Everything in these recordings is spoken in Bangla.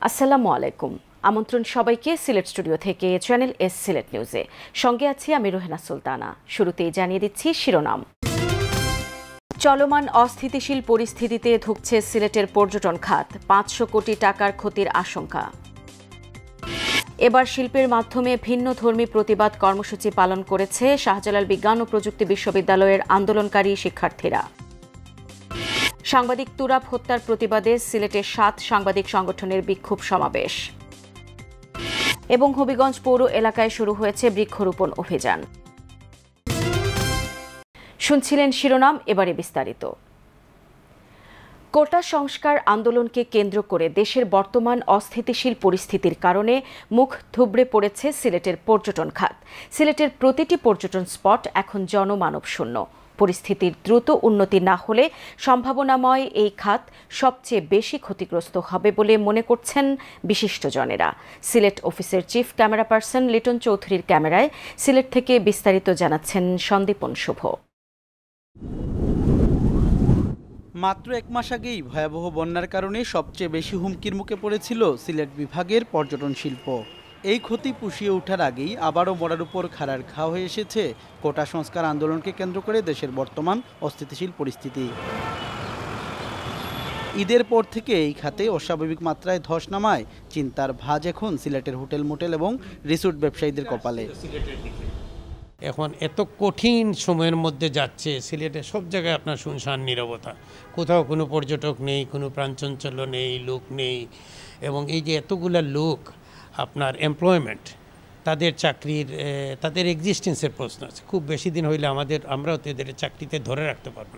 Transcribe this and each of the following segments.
আসসালামু আলাইকুম। আমন্ত্রণ সবাইকে সিলেট স্টুডিও থেকে চ্যানেল এস সিলেট নিউজে। সঙ্গে আছি আমি রোহেনা সুলতানা। শুরুতেই জানিয়ে দিচ্ছি শিরোনাম। চলমান অস্থিতিশীল পরিস্থিতিতে ধুঁকছে সিলেটের পর্যটন খাত, 500 কোটি টাকার ক্ষতির আশঙ্কা। এবার শিল্পের মাধ্যমে ভিন্ন ধর্মী প্রতিবাদ কর্মসূচি পালন করেছে শাহজালাল বিজ্ঞান ও প্রযুক্তি বিশ্ববিদ্যালয়ের আন্দোলনকারী শিক্ষার্থীরা। সাংবাদিক তুরাব হত্যার প্রতিবাদে সিলেটে 7 সাংবাদিক সংগঠনের বিক্ষোভ সমাবেশ। এবং হবিগঞ্জ পৌর এলাকায় শুরু হয়েছে বৃক্ষরোপণ অভিযান। শুনছিলেন শিরোনাম, এবারে বিস্তারিত। কোটা সংস্কার আন্দোলনকে কেন্দ্র করে দেশের বর্তমান অস্থিতিশীল পরিস্থিতির কারণে মুখ থুবড়ে পড়েছে সিলেটের পর্যটন খাত। সিলেটের প্রতিটি পর্যটন স্পট এখন জনমানব শূন্য। পরিস্থিতির দ্রুত উন্নতি না হলে সম্ভাবনাময় এই খাত সবচেয়ে বেশি ক্ষতিগ্রস্ত হবে বলে মনে করছেন বিশিষ্টজনেরা। সিলেট অফিসের চিফ ক্যামেরা পার্সন লিটন চৌধুরীর ক্যামেরায় সিলেট থেকে বিস্তারিত জানাচ্ছেন সন্দীপন শুভ। মাত্র 1 মাস আগেই ভয়াবহ বন্যার কারণে সবচেয়ে বেশি হুমকির মুখে পড়েছিল সিলেট বিভাগের পর্যটন শিল্প। এই ক্ষতি পুষিয়ে ওঠার আগেই আবারও মরার উপর খাড়ার ঘা হয়ে এসেছে কোটা সংস্কার আন্দোলনকে কেন্দ্র করে দেশের বর্তমান অস্থিতিশীল পরিস্থিতি। ঈদের পর থেকে এই খাতে অস্বাভাবিক মাত্রায় ধস নামায় চিন্তার ভাঁজ এখন সিলেটের হোটেল মোটেল এবং রিসোর্ট ব্যবসায়ীদের কপালে। এখন এত কঠিন সময়ের মধ্যে যাচ্ছে, সিলেটে সব জায়গায় আপনার শুনশান নীরবতা, কোথাও কোনো পর্যটক নেই, কোনো প্রাণচাঞ্চল্য নেই, লোক নেই। এবং এই যে এতগুলা লোক আপনার এমপ্লয়মেন্ট, তাদের চাকরির তাদের এক্সিস্টেন্সের প্রশ্ন আছে। খুব বেশি দিন হইলে আমরাও তাদের চাকরিতে ধরে রাখতে পারবো।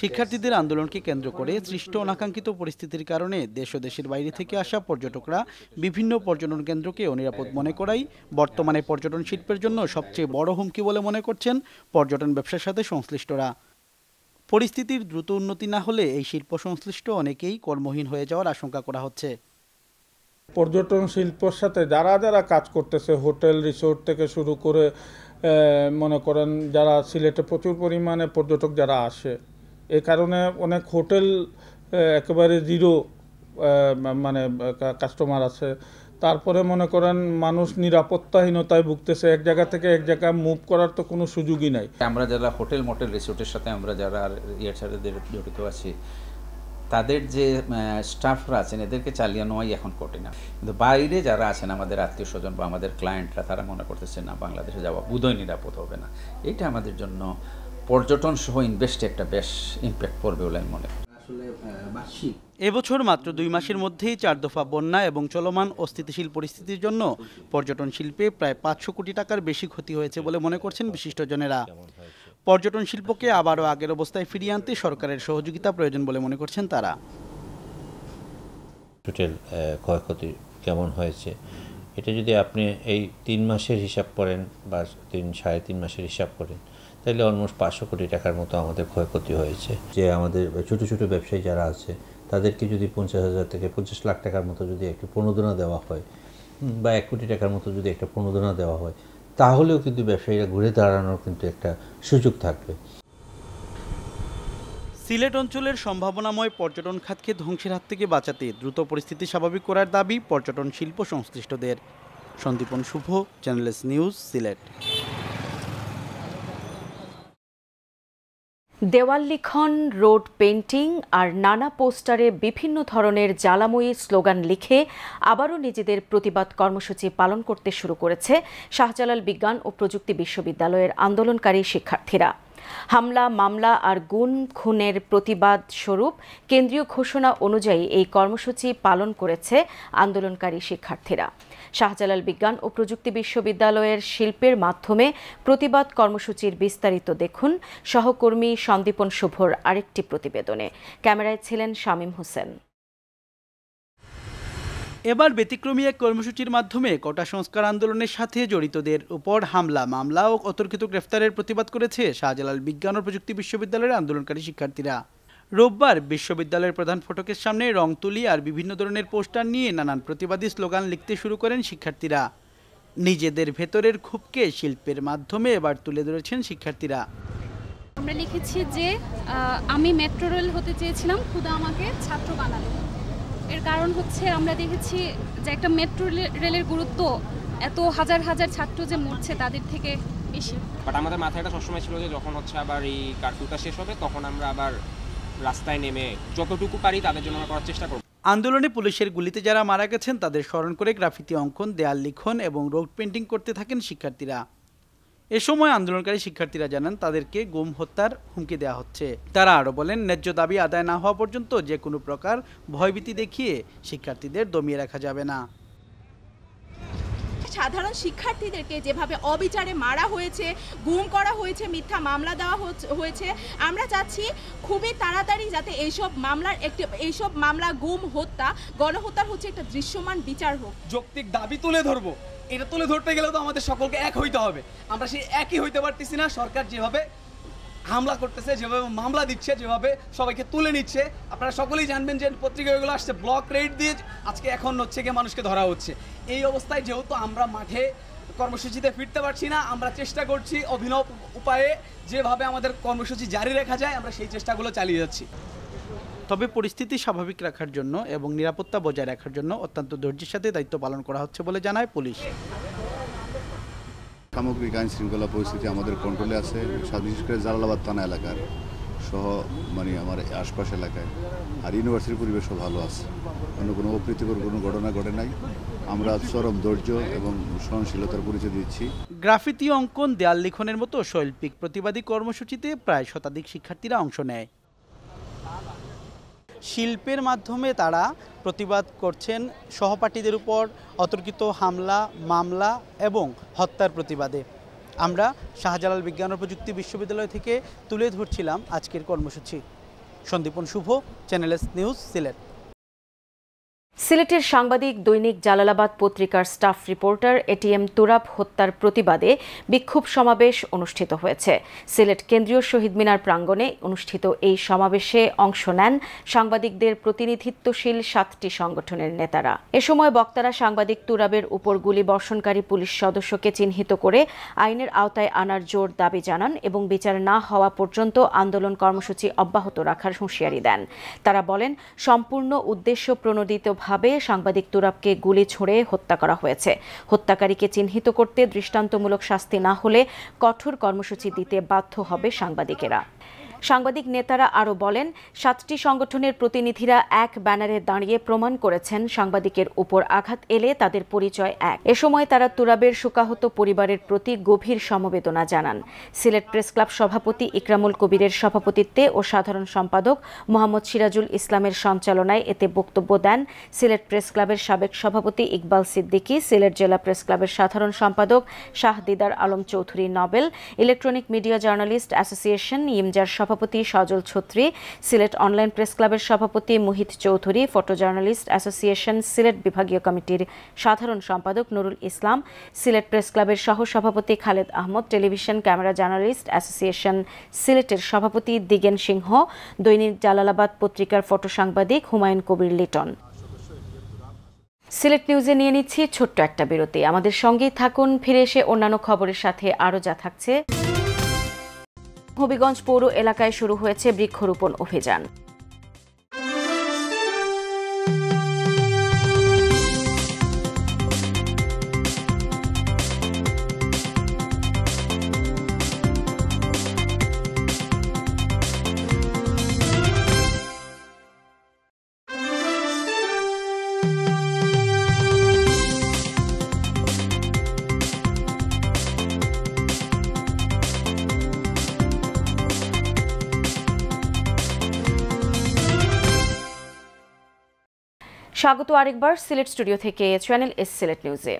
শিক্ষার্থীদের আন্দোলনকে কেন্দ্র করে সৃষ্ট অনাকাঙ্ক্ষিত পরিস্থিতির কারণে দেশ ও দেশের বাইরে থেকে আসা পর্যটকরা বিভিন্ন পর্যটন কেন্দ্রকে অনিরাপদ মনে করাই বর্তমানে পর্যটন শিল্পের জন্য সবচেয়ে বড় হুমকি বলে মনে করছেন পর্যটন ব্যবসার সাথে সংশ্লিষ্টরা। পরিস্থিতির দ্রুত উন্নতি না হলে এই শিল্প সংশ্লিষ্ট অনেকেই কর্মহীন হয়ে যাওয়ার আশঙ্কা করা হচ্ছে। পর্যটন শিল্পের সাথে যারা যারা কাজ করতেছে, হোটেল রিসোর্ট থেকে শুরু করে মনে করেন যারা সিলেটে প্রচুর পরিমাণে পর্যটক যারা আসে, এ কারণে অনেক হোটেল একেবারে জিরো মানে কাস্টমার আছে। তারপরে মনে করেন মানুষ নিরাপত্তাহীনতায় ভুগতেছে, এক জায়গা থেকে এক জায়গায় মুভ করার তো কোনো সুযোগই নাই। আমরা যারা হোটেল মোটেল রিসোর্টের সাথে আমরা যারা ইয়ার সাথে জড়িত আছি, তাদের যে স্টাফরা আছেন এদেরকে চালিয়ে নেওয়াই এখন কঠিন। কিন্তু বাইরে যারা আছেন আমাদের আত্মীয় স্বজন বা আমাদের ক্লায়েন্টরা, তারা মনে করতেছে না বাংলাদেশে যাওয়া বোধহয় নিরাপদ হবে না। এটা আমাদের জন্য পর্যটন সহ ইনভেস্টে একটা বেশ ইম্প্যাক্ট পড়বে বলে আমি মনে করি। এবছর মাত্র 2 মাসের মধ্যেই 4 দফা বন্যা এবং চলমান অস্থিতিশীল পরিস্থিতির জন্য পর্যটন শিল্পে প্রায় 500 কোটি টাকার বেশি ক্ষতি হয়েছে বলে মনে করছেন বিশিষ্টজনেরা। পর্যটন শিল্পকে আবারও আগের অবস্থায় ফিরিয়ে আনতে সরকারের সহযোগিতা প্রয়োজন বলে মনে করছেন তারা। টোটাল ক্ষয়ক্ষতি কেমন হয়েছে এটা যদি আপনি এই 3 মাসের হিসাব করেন বা 3-3.5 মাসের হিসাব করেন, তাহলে অলমোস্ট 500 কোটি টাকার মতো আমাদের ক্ষয়ক্ষতি হয়েছে। যে আমাদের ছোটো ছোটো ব্যবসায়ী যারা আছে তাদেরকে যদি 50,000 থেকে 50 লাখ টাকার মতো যদি একটু প্রণোদনা দেওয়া হয় বা 1 কোটি টাকার মতো যদি একটা প্রণোদনা দেওয়া হয়, তাহলেও কিন্তু ব্যবসায়ীরা ঘুরে দাঁড়ানোর কিন্তু একটা সুযোগ থাকবে। সিলেট অঞ্চলের সম্ভাবনাময় পর্যটন খাতকে ধ্বংসের হাত থেকে বাঁচাতে দ্রুত পরিস্থিতি স্বাভাবিক করার দাবি পর্যটন শিল্প সংশ্লিষ্টদের। সন্দীপন শুভ, চ্যানেল এস নিউজ, সিলেট। দেওয়াল লিখন, রোড পেইন্টিং আর নানা পোস্টারে বিভিন্ন ধরনের জ্বালাময়ী স্লোগান লিখে আবারও নিজেদের প্রতিবাদ কর্মসূচি পালন করতে শুরু করেছে শাহজালাল বিজ্ঞান ও প্রযুক্তি বিশ্ববিদ্যালয়ের আন্দোলনকারী শিক্ষার্থীরা। হামলা, মামলা আর গুম খুনের প্রতিবাদ স্বরূপ কেন্দ্রীয় ঘোষণা অনুযায়ী এই কর্মসূচি পালন করেছে আন্দোলনকারী শিক্ষার্থীরা। শাহজালাল বিজ্ঞান ও প্রযুক্তি বিশ্ববিদ্যালয়ের শিল্পের মাধ্যমে প্রতিবাদ কর্মসূচির বিস্তারিত দেখুন সহকর্মী সন্দীপন শুভর আরেকটি প্রতিবেদনে। ক্যামেরায় ছিলেন শামীম হোসেন। এবার ব্যতিক্রমী এক কর্মসূচির মাধ্যমে কোটা সংস্কার আন্দোলনের সাথে জড়িতদের উপর হামলা, মামলা ও অতর্কিত গ্রেফতারের প্রতিবাদ করেছে শাহজালাল বিজ্ঞান ও প্রযুক্তি বিশ্ববিদ্যালয়ের আন্দোলনকারী শিক্ষার্থীরা। রোববার বিশ্ববিদ্যালয়ের প্রধান ফটকের সামনে রং তুলি আর বিভিন্ন ধরনের পোস্টার নিয়ে নানান প্রতিবাদী স্লোগান লিখতে শুরু করেন শিক্ষার্থীরা। নিজেদের ভেতরের ক্ষোভকে শিল্পের মাধ্যমে এবার তুলে ধরেছেন শিক্ষার্থীরা। আমরা লিখেছি যে আমি মেট্রো রেল হতে চেয়েছিলাম, খুদা আমাকে ছাত্র বানালো। এর কারণ হচ্ছে আমরা দেখেছি যে একটা মেট্রো রেলের গুরুত্ব এত হাজার হাজার ছাত্র যে মরছে তাদের থেকে বেশি। বাট আমাদের মাথায় এটা সবসময় ছিল যে যখন হচ্ছে আবার এই কারফিউটা শেষ হবে তখন আমরা আবার রাস্তায় নেমে যতটুকু পারি তাদের জন্য আমরা করার চেষ্টা করব। আন্দোলনে পুলিশের গুলিতে যারা মারা গেছেন তাদের স্মরণ করে গ্রাফিতি অঙ্কন, দেয়াল লিখন এবং রোড পেন্টিং করতে থাকেন শিক্ষার্থীরা। এ সময় আন্দোলনকারী শিক্ষার্থীরা জানান তাদেরকে গুম হত্যার হুমকি দেওয়া হচ্ছে। তারা আরও বলেন, ন্যায্য দাবি আদায় না হওয়া পর্যন্ত যে কোনো প্রকার ভয়ভীতি দেখিয়ে শিক্ষার্থীদের দমিয়ে রাখা যাবে না। সাধারণ শিক্ষার্থীদেরকে যেভাবে অবিচারে মারা হয়েছে, গুম করা হয়েছে, মিথ্যা মামলা দেওয়া হয়েছে, আমরা চাচ্ছি খুবই তাড়াতাড়ি যাতে এইসব মামলা, গুম, হত্যা, গণহত্যার হচ্ছে একটা দৃশ্যমান বিচার হোক। যৌক্তিক দাবি তুলে ধরবো, এটা তুলে ধরতে গেলে তো আমাদের সকলকে এক হইতে হবে। আমরা সেই একই হইতে পারতেছি না। সরকার যেভাবে হামলা করতেছে, যেভাবে মামলা দিচ্ছে, যেভাবে সবাইকে তুলে নিচ্ছে, আপনারা সকলেই জানবেন যে পত্রিকাগুলো আসছে ব্লক রেড দিয়ে আজকে এখন হচ্ছে গিয়ে মানুষকে ধরা হচ্ছে। এই অবস্থায় যেহেতু আমরা মাঠে কর্মসূচিতে ফিরতে পারছি না, আমরা চেষ্টা করছি অভিনব উপায়ে যেভাবে আমাদের কর্মসূচি জারি রাখা যায় আমরা সেই চেষ্টাগুলো চালিয়ে যাচ্ছি। তবে পরিস্থিতি স্বাভাবিক রাখার জন্য এবং নিরাপত্তা বজায় রাখার জন্য অত্যন্ত ধৈর্যের সাথে দায়িত্ব পালন করা হচ্ছে বলে জানায় পুলিশ। সামগ্রিক আইন শৃঙ্খলা পরিস্থিতি আমাদের কন্ট্রোলে আছে, বিশেষ করে জালালাবাদ থানা এলাকার সহ আমার আশপাশ এলাকায়। আর ইউনিভার্সিটির পরিবেশও ভালো আছে, কোনো অপ্রীতিকর কোনো ঘটনা ঘটে নাই। আমরা চরম ধৈর্য এবং সহনশীলতার পরিচয় দিচ্ছি। গ্রাফিতি অঙ্কন, দেয়াল লিখনের মতো শৈল্পিক প্রতিবাদী কর্মসূচিতে প্রায় শতাধিক শিক্ষার্থীরা অংশ নেয়। শিল্পের মাধ্যমে তারা প্রতিবাদ করছেন সহপাঠীদের উপর অতর্কিত হামলা, মামলা এবং হত্যার প্রতিবাদে। আমরা শাহজালাল বিজ্ঞান ও প্রযুক্তি বিশ্ববিদ্যালয় থেকে তুলে ধরছিলাম আজকের কর্মসূচি। সন্দীপন শুভ, চ্যানেল এস নিউজ, সিলেট। সিলেটের সাংবাদিক দৈনিক জালালাবাদ পত্রিকার স্টাফ রিপোর্টার এটিএম তুরাব হত্যার প্রতিবাদে বিক্ষোভ সমাবেশ অনুষ্ঠিত হয়েছে। সিলেট কেন্দ্রীয় শহীদ মিনার প্রাঙ্গণে অনুষ্ঠিত এই সমাবেশে অংশ নেন সাংবাদিকদের প্রতিনিধিত্বশীল 7টি সংগঠনের নেতারা। এ সময় বক্তারা সাংবাদিক তুরাবের উপর গুলি বর্ষণকারী পুলিশ সদস্যকে চিহ্নিত করে আইনের আওতায় আনার জোর দাবি জানান এবং বিচার না হওয়া পর্যন্ত আন্দোলন কর্মসূচি অব্যাহত রাখার হুঁশিয়ারি দেন। তারা বলেন, সম্পূর্ণ উদ্দেশ্য প্রণোদিত সাংবাদিক তুরাবকে গুলি ছুঁড়ে হত্যা করা হয়েছে। হত্যাকারীকে চিহ্নিত করতে দৃষ্টান্তমূলক শাস্তি না হলে কঠোর কর্মসূচি দিতে বাধ্য হবে সাংবাদিকেরা। সাংবাদিক নেতারা আরও বলেন, 7টি সংগঠনের প্রতিনিধিরা এক ব্যানারে দাঁড়িয়ে প্রমাণ করেছেন সাংবাদিকের উপর আঘাত এলে তাদের পরিচয় এক। এ সময় তারা তুরাবের শোকাহত পরিবারের প্রতি গভীর সমবেদনা জানান। সিলেট প্রেস ক্লাব সভাপতি ইকরামুল কবিরের সভাপতিত্বে ও সাধারণ সম্পাদক মোহাম্মদ সিরাজুল ইসলামের সঞ্চালনায় এতে বক্তব্য দেন সিলেট প্রেস ক্লাবের সাবেক সভাপতি ইকবাল সিদ্দিকী, সিলেট জেলা প্রেস ক্লাবের সাধারণ সম্পাদক Shah Didar Alam Chowdhury Nobel, electronic media journalist association ইমজার সভাপতি সজল ছত্রী, সিলেট অনলাইন প্রেস ক্লাবের সভাপতি Muhit Chowdhury, photo journalist association Sylhet বিভাগীয় কমিটির সাধারণ সম্পাদক নুরুল ইসলাম, সিলেট প্রেস ক্লাবের সহ সভাপতি Khaled Ahmad, television camera journalist association সিলেটের সভাপতি দিগেন সিংহ, দৈনিক জালালাবাদ পত্রিকার ফটো সাংবাদিক হুমায়ুন কবির লিটন। সিলেট নিউজে নিয়ে নিচ্ছি ছোট্ট একটা বিরতি। আমাদের সঙ্গেই থাকুন। ফিরে এসে অন্যান্য খবরের সাথে আরও যা থাকছে। হবিগঞ্জ পৌর এলাকায় শুরু হয়েছে বৃক্ষরোপণ অভিযান। স্বাগত আরেকবার সিলেট স্টুডিও থেকে চ্যানেল এস সিলেট নিউজে।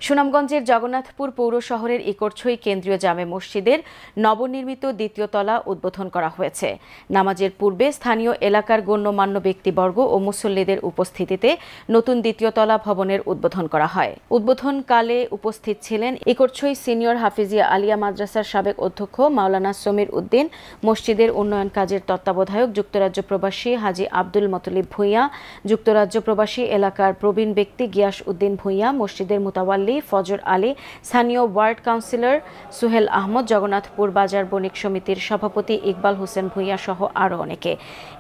সুনামগঞ্জের জগন্নাথপুর পৌর শহরের ইকরছই কেন্দ্রীয় জামে মসজিদের নবনির্মিত দ্বিতীয় তলা উদ্বোধন করা হয়েছে। নামাজের পূর্বে স্থানীয় এলাকার গণ্যমান্য ব্যক্তিবর্গ ও মুসল্লিদের উপস্থিতিতে নতুন দ্বিতীয় তলা ভবনের উদ্বোধন করা হয়। উদ্বোধনকালে উপস্থিত ছিলেন ইকরছই সিনিয়র হাফিজিয়া আলিয়া মাদ্রাসার সাবেক অধ্যক্ষ মাওলানা সমীর উদ্দিন, মসজিদের উন্নয়ন কাজের তত্ত্বাবধায়ক যুক্তরাজ্য প্রবাসী হাজি আব্দুল মতলিব ভূঁইয়া, যুক্তরাজ্য প্রবাসী এলাকার প্রবীণ ব্যক্তি গিয়াস উদ্দিন ভূঁইয়া, মসজিদের মুতাওয়াল্লি পল্লী, ফজর আলী, স্থানীয় ওয়ার্ড কাউন্সিলর সুহেল আহমদ, জগন্নাথপুর বাজার বণিক সমিতির সভাপতি ইকবাল হোসেন ভূঁইয়া সহ আরও অনেকে।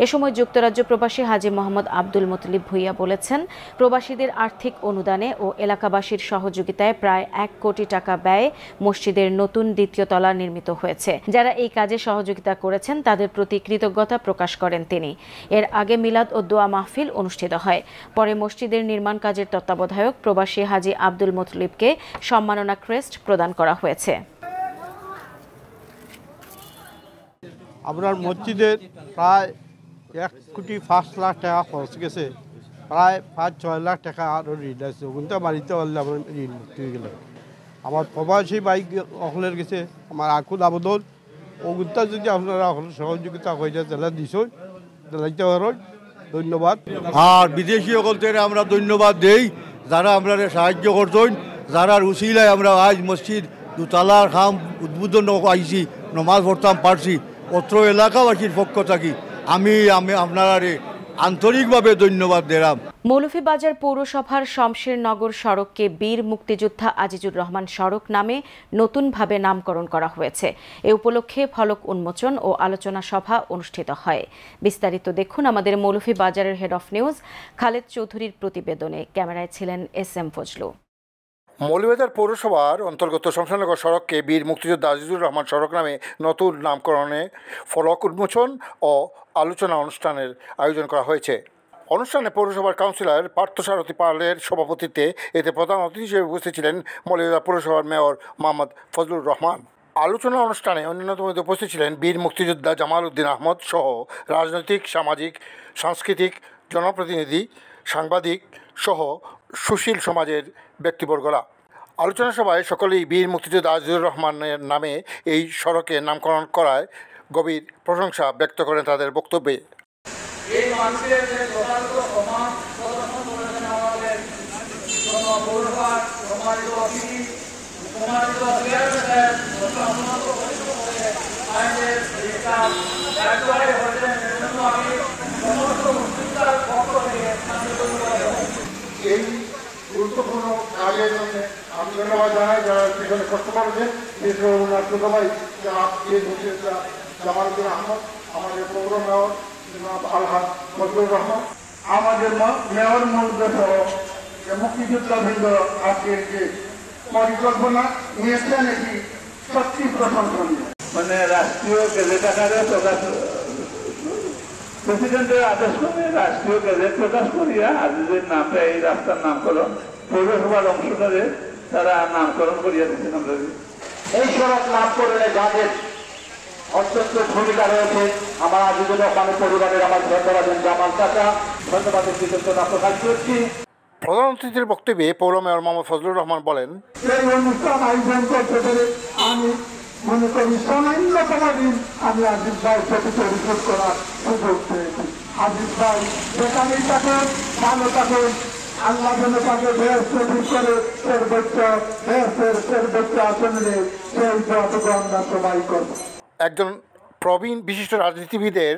এ সময় যুক্তরাজ্য প্রবাসী হাজী মোহাম্মদ আব্দুল মুতলিব ভূঁইয়া বলেছেন, প্রবাসীদের আর্থিক অনুদানে ও এলাকাবাসীর সহযোগিতায় প্রায় 1 কোটি টাকা ব্যয়ে মসজিদের নতুন দ্বিতীয় তলা নির্মিত হয়েছে। যারা এই কাজে সহযোগিতা করেছেন তাদের প্রতি কৃতজ্ঞতা প্রকাশ করেন তিনি। এর আগে মিলাদ ও দোয়া মাহফিল অনুষ্ঠিত হয়। পরে মসজিদের নির্মাণ কাজের তত্ত্বাবধায়ক প্রবাসী হাজী আব্দুল মুতলিবকে সম্মাননা ক্রেস্ট প্রদান করা হয়েছে। আপনার মসজিদের প্রায় 1.5 লাখ টাকা খরচ গেছে, প্রায় 5-6 লাখ টাকা আরও ঋণ আছে। ওগুনটা বাড়িতে পারলে আমার ঋণ মুক্তি হয়ে গেল। আমার প্রবাসী বাইক অকলের গেছে, আমার আকুল আবেদন ওগুনটা যদি আপনারা সহযোগিতা করে তাহলে দিছই দিতে পারেন। ধন্যবাদ। আর বিদেশি সকলদের আমরা ধন্যবাদ দেই যারা আমরা সাহায্য করছেন, যারা উসিলায় আমরা আজ মসজিদ দুতলার খাম উদ্বোধন আইছি, নমাজ পড়তাম পারছি। অত্র এলাকাবাসীর পক্ষ থাকি আমি আপনারা আন্তরিকভাবে ধন্যবাদ দিলাম। মৌলভীবাজার পৌরসভার শমশেরনগর সড়ককে বীর মুক্তিযোদ্ধা আজিজুর রহমান সড়ক নামে নতুনভাবে নামকরণ করা হয়েছে। এ উপলক্ষে ফলক উন্মোচন ও আলোচনা সভা অনুষ্ঠিত হয়। বিস্তারিত দেখুন আমাদের মৌলভীবাজারের হেড অফ নিউজ খালেদ চৌধুরীর প্রতিবেদনে। ক্যামেরায় ছিলেন SM ফজলু। মৌলভীবাজার পৌরসভার অন্তর্গত শমশেরনগর সড়ককে বীর মুক্তিযোদ্ধা আজিজুর রহমান সড়ক নামে নতুন নামকরণে ফলক উন্মোচন ও আলোচনা অনুষ্ঠানের আয়োজন করা হয়েছে। অনুষ্ঠানে পৌরসভার কাউন্সিলর পার্থসারথী পালের সভাপতিত্বে এতে প্রধান অতিথি হিসেবে উপস্থিত ছিলেন মৌলভীবাজার পৌরসভার মেয়র মোহাম্মদ ফজলুর রহমান। আলোচনা অনুষ্ঠানে অন্যতম উপস্থিত ছিলেন বীর মুক্তিযোদ্ধা জামাল উদ্দিন আহমদ সহ রাজনৈতিক, সামাজিক, সাংস্কৃতিক, জনপ্রতিনিধি, সাংবাদিক সহ সুশীল সমাজের ব্যক্তিবর্গরা। আলোচনা সভায় সকলেই বীর মুক্তিযোদ্ধা আজিজুর রহমানের নামে এই সড়কের নামকরণ করায় গভীর প্রশংসা ব্যক্ত করেন তাদের বক্তব্যে। এই মানুষের যে যথার্থ সমাজ প্রদর্শন করেছেন আমাদের পৌরসভার সম্মানিত অতিথি, সম্মানিত চেয়ারম্যান, আইনের একেবারে হয়েছেন। এজন্য আমি সমস্ত মুসলিমদের পক্ষ থেকে এই গুরুত্বপূর্ণ কাজের জন্য আমি ধন্যবাদ জানাই যারা সেখানে কষ্ট করেছেন। বিশেষ করে ওনার ছোট ভাই জামাল উদ্দিন আহমদ, আমাদের পৌর মেয়র আলহাজ ফজলুর রহমান, আমাদের মেয়র মহোদয় সহ মুক্তিযোদ্ধা বৃন্দ আজকের যে পরিকল্পনা নিয়েছেন এটি সত্যি প্রশংসনীয়। মানে রাষ্ট্রীয় গেজেট আকারে প্রকাশ, প্রেসিডেন্টের আদেশ করে রাষ্ট্রীয় গেজেট প্রকাশ করিয়া আজিজের নামটা এই রাস্তার নামকরণ পৌরসভার অংশটারে তারা নামকরণ করিয়া দিচ্ছেন। আমরা এই সড়ক নামকরণে যাদের অত্যন্ত ভূমিকা রয়েছে আমার আজিজুর রহমানের পরিবারের আমার ধন্যবাদ জামাল চাচা, ধন্যবাদের কৃতজ্ঞতা প্রকাশ করছি। প্রধান অতিথির বক্তব্যে পৌর মেয়র মোহাম্মদ ফজলুর রহমান বলেন, এই অনুষ্ঠান আয়োজন করতে পেরে আমি মনে করি সামান্যতম দিন আমি আজিজ ভাইয়ের প্রতি পরিশোধ করার সুযোগ পেয়েছি। আজিজ ভাই যেখানেই থাকেন ভালো থাকেন, আল্লাহ যেন তাকে বেহস্ত করে সর্বোচ্চ আসনে সেই যতটুকু আমরা সবাই করব। একজন প্রবীণ বিশিষ্ট রাজনীতিবিদের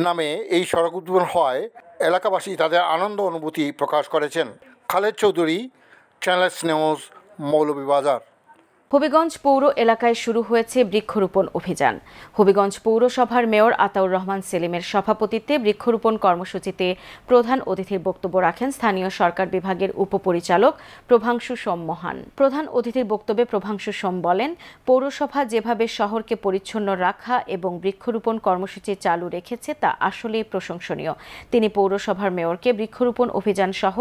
নামে এই সড়ক উদ্বোধন হয় এলাকাবাসী তাদের আনন্দ অনুভূতি প্রকাশ করেছেন। Khaled Chowdhury, channel news, Moulvibazar. হবিগঞ্জ পৌর এলাকায় শুরু হয়েছে বৃক্ষরোপণ অভিযান। হবিগঞ্জ পৌরসভার মেয়র আতাউর রহমান সেলিমের সভাপতিত্বে বৃক্ষরোপণ কর্মসূচিতে প্রধান অতিথির বক্তব্য রাখেন স্থানীয় সরকার বিভাগের উপপরিচালক প্রভাংশু সোম মহান। প্রধান অতিথির বক্তব্যে প্রভাংশু সোম বলেন, পৌরসভা যেভাবে শহরকে পরিচ্ছন্ন রাখা এবং বৃক্ষরোপণ কর্মসূচি চালু রেখেছে তা আসলেই প্রশংসনীয়। তিনি পৌরসভার মেয়রকে বৃক্ষরোপণ অভিযান সহ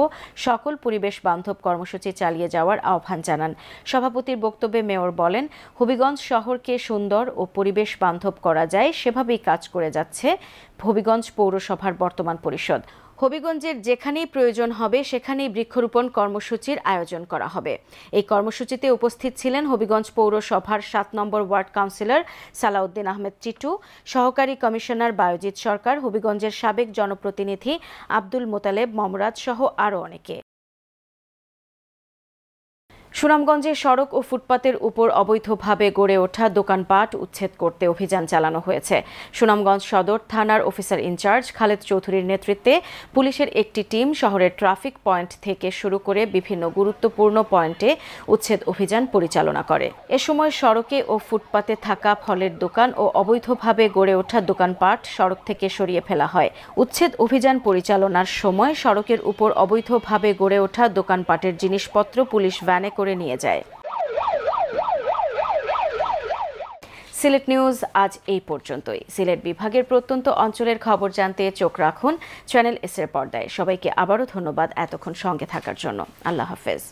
সকল পরিবেশ বান্ধব কর্মসূচি চালিয়ে যাওয়ার আহ্বান জানান। সভাপতির বক্তব্যে মেয়র বলেন, হবিগঞ্জ শহরকে সুন্দর ও পরিবেশ বান্ধব করা যায় সেভাবেই কাজ করে যাচ্ছে হবিগঞ্জ পৌরসভার বর্তমান পরিষদ। হবিগঞ্জের যেখানেই প্রয়োজন হবে সেখানেই বৃক্ষরোপণ কর্মসূচির আয়োজন করা হবে। এই কর্মসূচিতে উপস্থিত ছিলেন হবিগঞ্জ পৌরসভার 7 নম্বর ওয়ার্ড কাউন্সিলর সালাউদ্দিন আহমেদ টিটু, সহকারী কমিশনার বায়জিৎ সরকার, হবিগঞ্জের সাবেক জনপ্রতিনিধি আব্দুল মোতালেব মমরাজ সহ আরও অনেকে। সুনামগঞ্জে সড়ক ও ফুটপাতের উপর অবৈধভাবে গড়ে ওঠা দোকানপাট উচ্ছেদ করতে অভিযান চালানো হয়েছে। সুনামগঞ্জ সদর থানার অফিসার ইনচার্জ খালেদ চৌধুরীর নেতৃত্বে পুলিশের একটি টিম শহরের ট্রাফিক পয়েন্ট থেকে শুরু করে বিভিন্ন গুরুত্বপূর্ণ পয়েন্টে উচ্ছেদ অভিযান পরিচালনা করে। এ সময় সড়কে ও ফুটপাতে থাকা ফলের দোকান ও অবৈধভাবে গড়ে ওঠা দোকানপাট সড়ক থেকে সরিয়ে ফেলা হয়। উচ্ছেদ অভিযান পরিচালনার সময় সড়কের উপর অবৈধভাবে গড়ে ওঠা দোকানপাটের জিনিসপত্র পুলিশ ভ্যানে করে নিয়ে যায়। সিলেট নিউজ আজ এই পর্যন্তই। সিলেট বিভাগের প্রত্যন্ত অঞ্চলের খবর জানতে চোখ রাখুন চ্যানেল এস এর পর্দায়। সবাইকে আবারও ধন্যবাদ এতক্ষণ সঙ্গে থাকার জন্য। আল্লাহ হাফেজ।